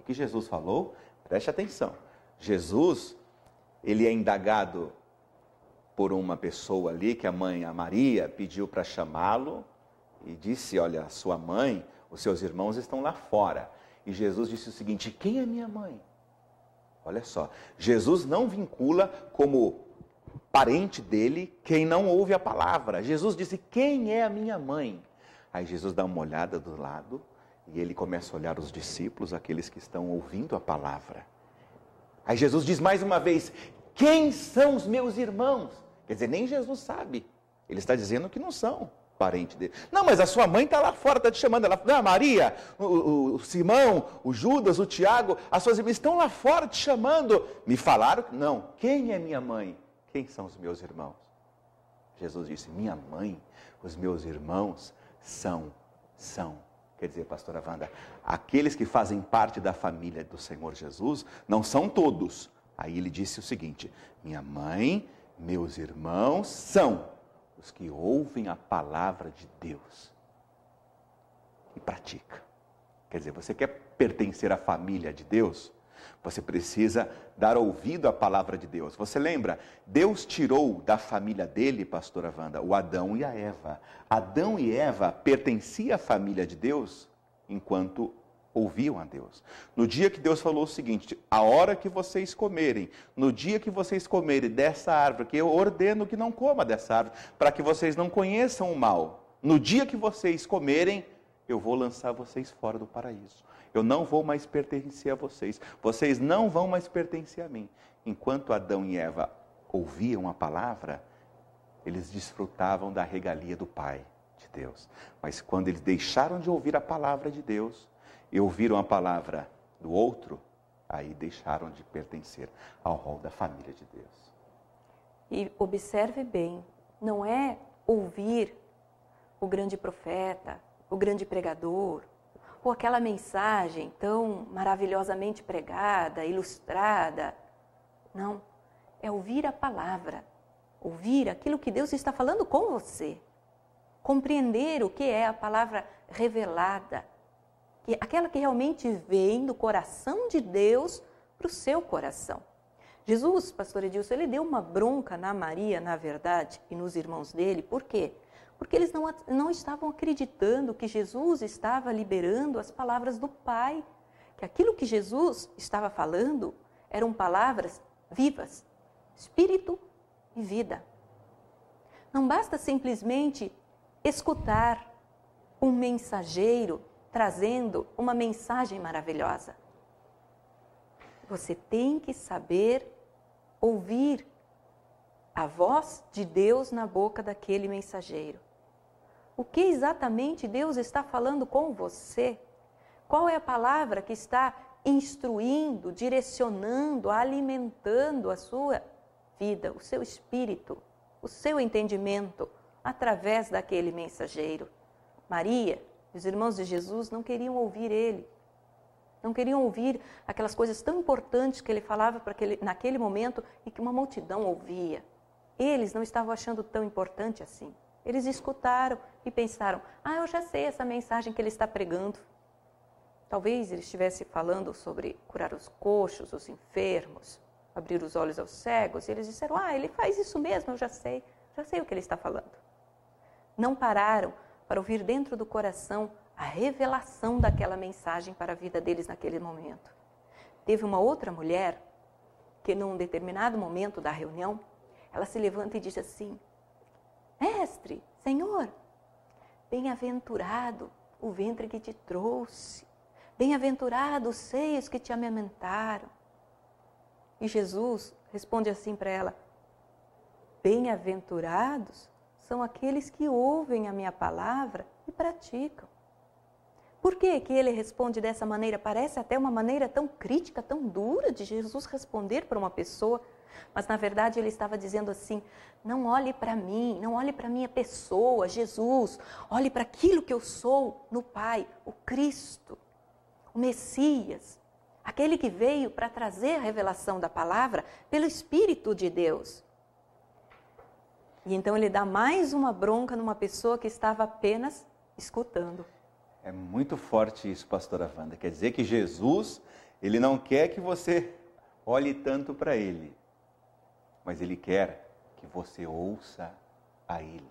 que Jesus falou? Preste atenção. Jesus, ele é indagado por uma pessoa ali, que a mãe, a Maria, pediu para chamá-lo e disse, olha, sua mãe, os seus irmãos estão lá fora. E Jesus disse o seguinte, quem é minha mãe? Olha só, Jesus não vincula como parente dele quem não ouve a palavra. Jesus disse, quem é a minha mãe? Aí Jesus dá uma olhada do lado e ele começa a olhar os discípulos, aqueles que estão ouvindo a palavra. Aí Jesus diz mais uma vez, quem são os meus irmãos? Quer dizer, nem Jesus sabe. Ele está dizendo que não são parente dele. Não, mas a sua mãe está lá fora, está te chamando. Ela, não, a Maria, o Simão, o Judas, o Tiago, as suas irmãs estão lá fora te chamando. Me falaram que não. Quem é minha mãe? Quem são os meus irmãos? Jesus disse, minha mãe, os meus irmãos são. Quer dizer, pastora Wanda, aqueles que fazem parte da família do Senhor Jesus, não são todos. Aí ele disse o seguinte, minha mãe, meus irmãos são os que ouvem a palavra de Deus e praticam. Quer dizer, você quer pertencer à família de Deus? Você precisa dar ouvido à palavra de Deus. Você lembra? Deus tirou da família dele, pastora Wanda, o Adão e a Eva. Adão e Eva pertenciam à família de Deus enquanto ouviam a Deus. No dia que Deus falou o seguinte, a hora que vocês comerem, no dia que vocês comerem dessa árvore, que eu ordeno que não coma dessa árvore, para que vocês não conheçam o mal. No dia que vocês comerem, eu vou lançar vocês fora do paraíso. Eu não vou mais pertencer a vocês. Vocês não vão mais pertencer a mim. Enquanto Adão e Eva ouviam a palavra, eles desfrutavam da regalia do Pai de Deus. Mas quando eles deixaram de ouvir a palavra de Deus e ouviram a palavra do outro, aí deixaram de pertencer ao rol da família de Deus. E observe bem, não é ouvir o grande profeta, o grande pregador, ou aquela mensagem tão maravilhosamente pregada, ilustrada. Não, é ouvir a palavra, ouvir aquilo que Deus está falando com você, compreender o que é a palavra revelada, aquela que realmente vem do coração de Deus para o seu coração. Jesus, pastor Edilson, ele deu uma bronca na Maria, na verdade, e nos irmãos dele, por quê? Porque eles não estavam acreditando que Jesus estava liberando as palavras do Pai, que aquilo que Jesus estava falando eram palavras vivas, espírito e vida. Não basta simplesmente escutar um mensageiro trazendo uma mensagem maravilhosa. Você tem que saber ouvir a voz de Deus na boca daquele mensageiro. O que exatamente Deus está falando com você? Qual é a palavra que está instruindo, direcionando, alimentando a sua vida, o seu espírito, o seu entendimento, através daquele mensageiro? Maria, os irmãos de Jesus não queriam ouvir ele. Não queriam ouvir aquelas coisas tão importantes que ele falava naquele momento e que uma multidão ouvia. Eles não estavam achando tão importante assim. Eles escutaram e pensaram, eu já sei essa mensagem que ele está pregando. Talvez ele estivesse falando sobre curar os coxos, os enfermos, abrir os olhos aos cegos. E eles disseram, ele faz isso mesmo, eu já sei o que ele está falando. Não pararam para ouvir dentro do coração a revelação daquela mensagem para a vida deles naquele momento. Teve uma outra mulher que num determinado momento da reunião, ela se levanta e diz assim, Mestre, Senhor, bem-aventurado o ventre que te trouxe, bem-aventurado os seios que te amamentaram. E Jesus responde assim para ela, bem-aventurados são aqueles que ouvem a minha palavra e praticam. Por que que ele responde dessa maneira? Parece até uma maneira tão crítica, tão dura de Jesus responder para uma pessoa. Mas, na verdade, ele estava dizendo assim, não olhe para mim, não olhe para a minha pessoa, Jesus. Olhe para aquilo que eu sou no Pai, o Cristo, o Messias. Aquele que veio para trazer a revelação da palavra pelo Espírito de Deus. E então ele dá mais uma bronca numa pessoa que estava apenas escutando. É muito forte isso, pastora Wanda. Quer dizer que Jesus, Ele não quer que você olhe tanto para Ele, mas Ele quer que você ouça a Ele.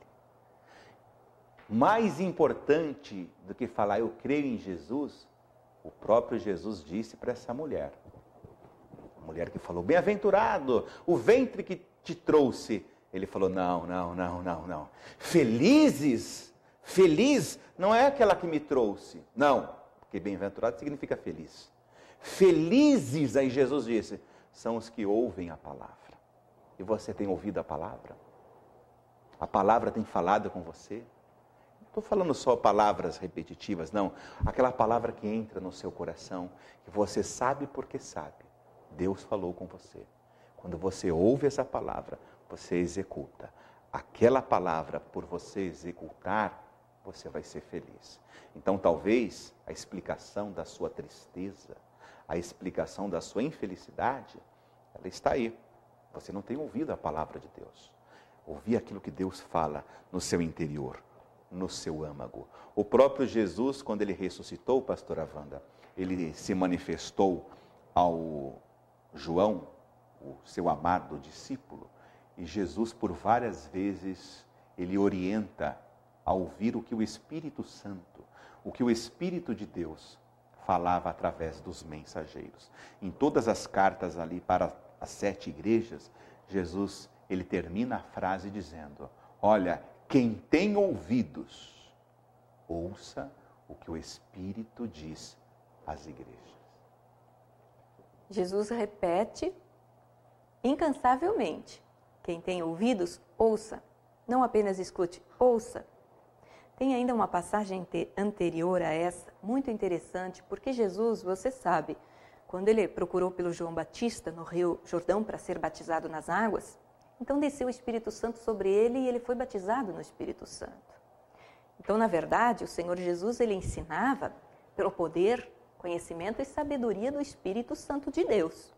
Mais importante do que falar eu creio em Jesus, o próprio Jesus disse para essa mulher. A mulher que falou, bem-aventurado, o ventre que te trouxe. Ele falou, não. Feliz não é aquela que me trouxe. Não, porque bem-aventurado significa feliz. Felizes, aí Jesus disse, são os que ouvem a palavra. E você tem ouvido a palavra? A palavra tem falado com você? Não estou falando só palavras repetitivas, não. Aquela palavra que entra no seu coração, que você sabe porque sabe. Deus falou com você. Quando você ouve essa palavra, você executa. Aquela palavra, por você executar, você vai ser feliz. Então, talvez, a explicação da sua tristeza, a explicação da sua infelicidade, ela está aí. Você não tem ouvido a palavra de Deus. Ouvir aquilo que Deus fala no seu interior, no seu âmago. O próprio Jesus, quando ele ressuscitou, pastora Wanda, ele se manifestou ao João, o seu amado discípulo, e Jesus, por várias vezes, ele orienta a ouvir o que o Espírito Santo, o que o Espírito de Deus falava através dos mensageiros. Em todas as cartas ali para as 7 igrejas, Jesus, ele termina a frase dizendo, olha, quem tem ouvidos, ouça o que o Espírito diz às igrejas. Jesus repete incansavelmente, quem tem ouvidos, ouça. Não apenas escute, ouça. Tem ainda uma passagem anterior a essa, muito interessante, porque Jesus, você sabe, quando ele procurou pelo João Batista no Rio Jordão para ser batizado nas águas, então desceu o Espírito Santo sobre ele e ele foi batizado no Espírito Santo. Então, na verdade, o Senhor Jesus, ele ensinava pelo poder, conhecimento e sabedoria do Espírito Santo de Deus.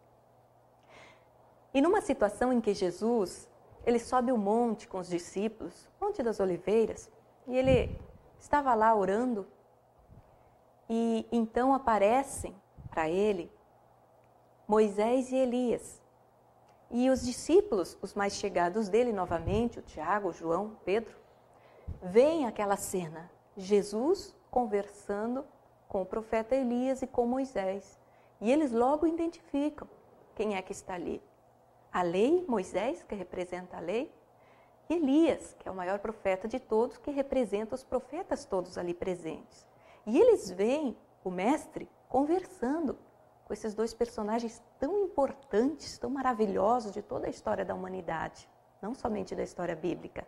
E numa situação em que Jesus, ele sobe o monte com os discípulos, Monte das Oliveiras, e ele estava lá orando, e então aparecem para ele Moisés e Elias. E os discípulos, os mais chegados dele novamente, o Tiago, o João, o Pedro, veem aquela cena, Jesus conversando com o profeta Elias e com Moisés. E eles logo identificam quem é que está ali. A lei, Moisés, que representa a lei, e Elias, que é o maior profeta de todos, que representa os profetas todos ali presentes. E eles veem o mestre conversando com esses 2 personagens tão importantes, tão maravilhosos de toda a história da humanidade, não somente da história bíblica.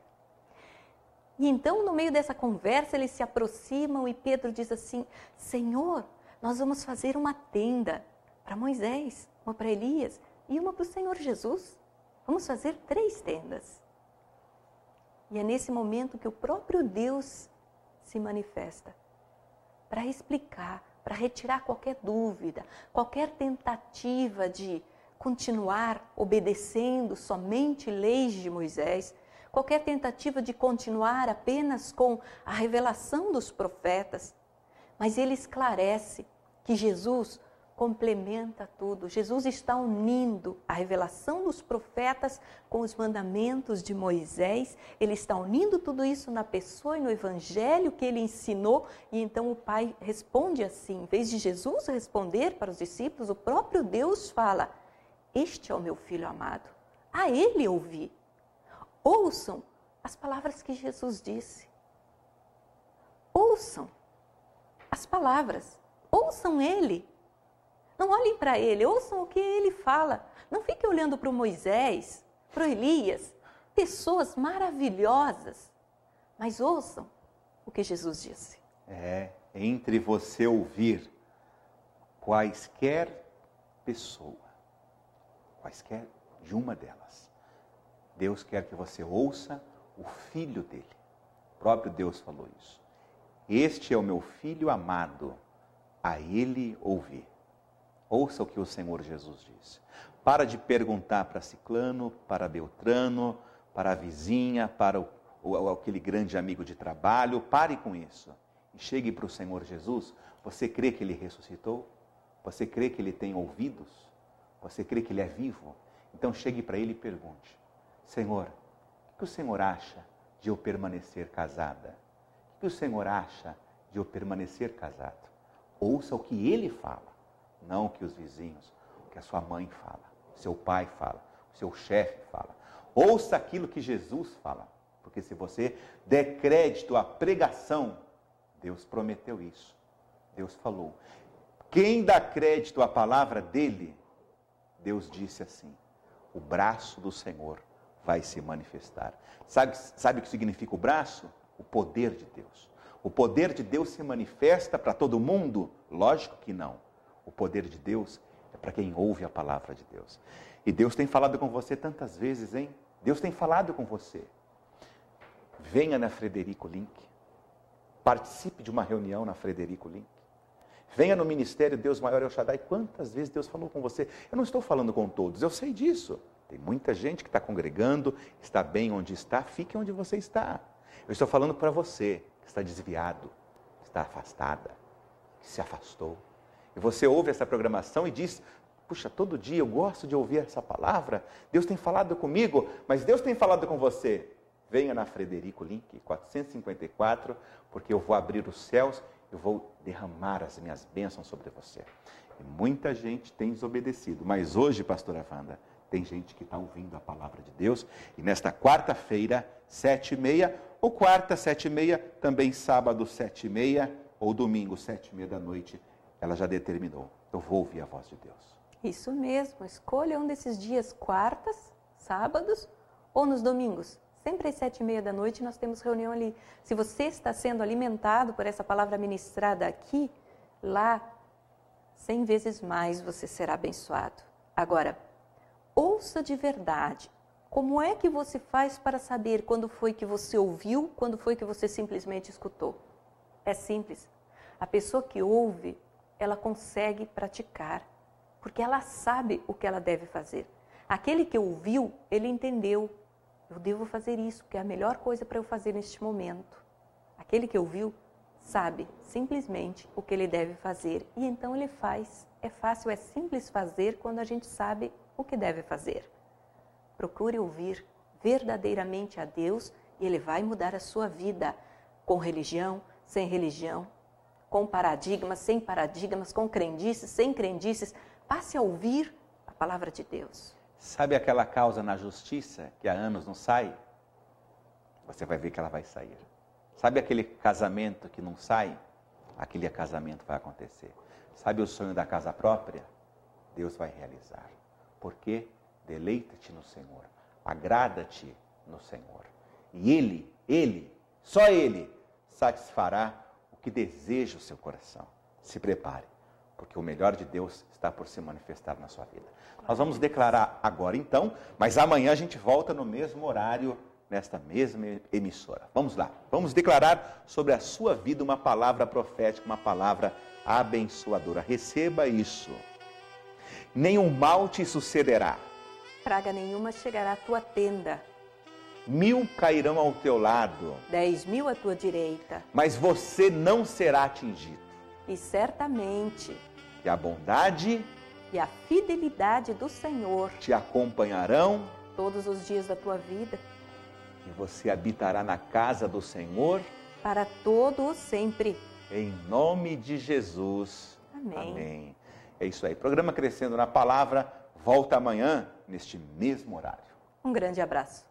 E então, no meio dessa conversa, eles se aproximam e Pedro diz assim, Senhor, nós vamos fazer uma tenda para Moisés, uma para Elias e uma para o Senhor Jesus. Vamos fazer 3 tendas. E é nesse momento que o próprio Deus se manifesta para explicar, para retirar qualquer dúvida, qualquer tentativa de continuar obedecendo somente leis de Moisés, qualquer tentativa de continuar apenas com a revelação dos profetas. Mas ele esclarece que Jesus complementa tudo. Jesus está unindo a revelação dos profetas com os mandamentos de Moisés. Ele está unindo tudo isso na pessoa e no evangelho que ele ensinou. E então o Pai responde assim, em vez de Jesus responder para os discípulos, o próprio Deus fala, este é o meu Filho amado, a ele ouvi. Ouçam as palavras que Jesus disse. Ouçam as palavras, ouçam ele. Não olhem para ele, ouçam o que ele fala. Não fiquem olhando para o Moisés, para o Elias, pessoas maravilhosas. Mas ouçam o que Jesus disse. Entre você ouvir quaisquer pessoa, quaisquer de uma delas, Deus quer que você ouça o Filho dele. O próprio Deus falou isso. Este é o meu Filho amado, a ele ouvir. Ouça o que o Senhor Jesus disse. Para de perguntar para ciclano, para Beltrano, para a vizinha, para aquele grande amigo de trabalho. Pare com isso. E chegue para o Senhor Jesus. Você crê que Ele ressuscitou? Você crê que ele tem ouvidos? Você crê que ele é vivo? Então chegue para ele e pergunte: Senhor, o que o Senhor acha de eu permanecer casada? O que o Senhor acha de eu permanecer casado? Ouça o que ele fala, não o que os vizinhos, o que a sua mãe fala, o seu pai fala, o seu chefe fala. Ouça aquilo que Jesus fala, porque se você der crédito à pregação, Deus prometeu isso. Deus falou. Quem dá crédito à palavra dele, Deus disse assim: o braço do Senhor vai se manifestar. Sabe o que significa o braço? O poder de Deus. O poder de Deus se manifesta para todo mundo? Lógico que não. O poder de Deus é para quem ouve a palavra de Deus. E Deus tem falado com você tantas vezes, hein? Deus tem falado com você. Venha na Frederico Link. Participe de uma reunião na Frederico Link. Venha no Ministério Deus Maior El Shaddai. Quantas vezes Deus falou com você? Eu não estou falando com todos, eu sei disso. Tem muita gente que está congregando, está bem onde está, fique onde você está. Eu estou falando para você que está desviado, que está afastada, que se afastou. E você ouve essa programação e diz: puxa, todo dia eu gosto de ouvir essa palavra, Deus tem falado comigo, mas Deus tem falado com você. Venha na Frederico Link, 454, porque eu vou abrir os céus, eu vou derramar as minhas bênçãos sobre você. E muita gente tem desobedecido, mas hoje, pastora Wanda, tem gente que está ouvindo a palavra de Deus, e nesta quarta-feira, 7h30, ou quarta, 7h30, também sábado, 7h30, ou domingo, 7h30 da noite, ela já determinou. Eu vou ouvir a voz de Deus. Isso mesmo, escolha um desses dias, quartas, sábados ou nos domingos. Sempre às 7h30 da noite nós temos reunião ali. Se você está sendo alimentado por essa palavra ministrada aqui, lá, 100 vezes mais você será abençoado. Agora, ouça de verdade. Como é que você faz para saber quando foi que você ouviu, quando foi que você simplesmente escutou? É simples. A pessoa que ouve, ela consegue praticar, porque ela sabe o que ela deve fazer. Aquele que ouviu, ele entendeu. Eu devo fazer isso, porque é a melhor coisa para eu fazer neste momento. Aquele que ouviu, sabe simplesmente o que ele deve fazer. E então ele faz. É fácil, é simples fazer quando a gente sabe o que deve fazer. Procure ouvir verdadeiramente a Deus e Ele vai mudar a sua vida. Com religião, sem religião, com paradigmas, sem paradigmas, com crendices, sem crendices. Passe a ouvir a palavra de Deus. Sabe aquela causa na justiça que há anos não sai? Você vai ver que ela vai sair. Sabe aquele casamento que não sai? Aquele casamento vai acontecer. Sabe o sonho da casa própria? Deus vai realizar. Por quê? Deleita-te no Senhor. Agrada-te no Senhor. E só Ele, satisfará o que deseja o seu coração. Se prepare, porque o melhor de Deus está por se manifestar na sua vida. Nós vamos declarar agora então, mas amanhã a gente volta no mesmo horário, nesta mesma emissora. Vamos lá, vamos declarar sobre a sua vida uma palavra profética, uma palavra abençoadora. Receba isso. Nenhum mal te sucederá. Praga nenhuma chegará à tua tenda. 1000 cairão ao teu lado. 10.000 à tua direita. Mas você não será atingido. E certamente Que a bondade e a fidelidade do Senhor te acompanharão. todos os dias da tua vida, E você habitará na casa do Senhor. para todo o sempre. Em nome de Jesus. Amém. Amém. É isso aí. Programa Crescendo na Palavra volta amanhã, neste mesmo horário. Um grande abraço.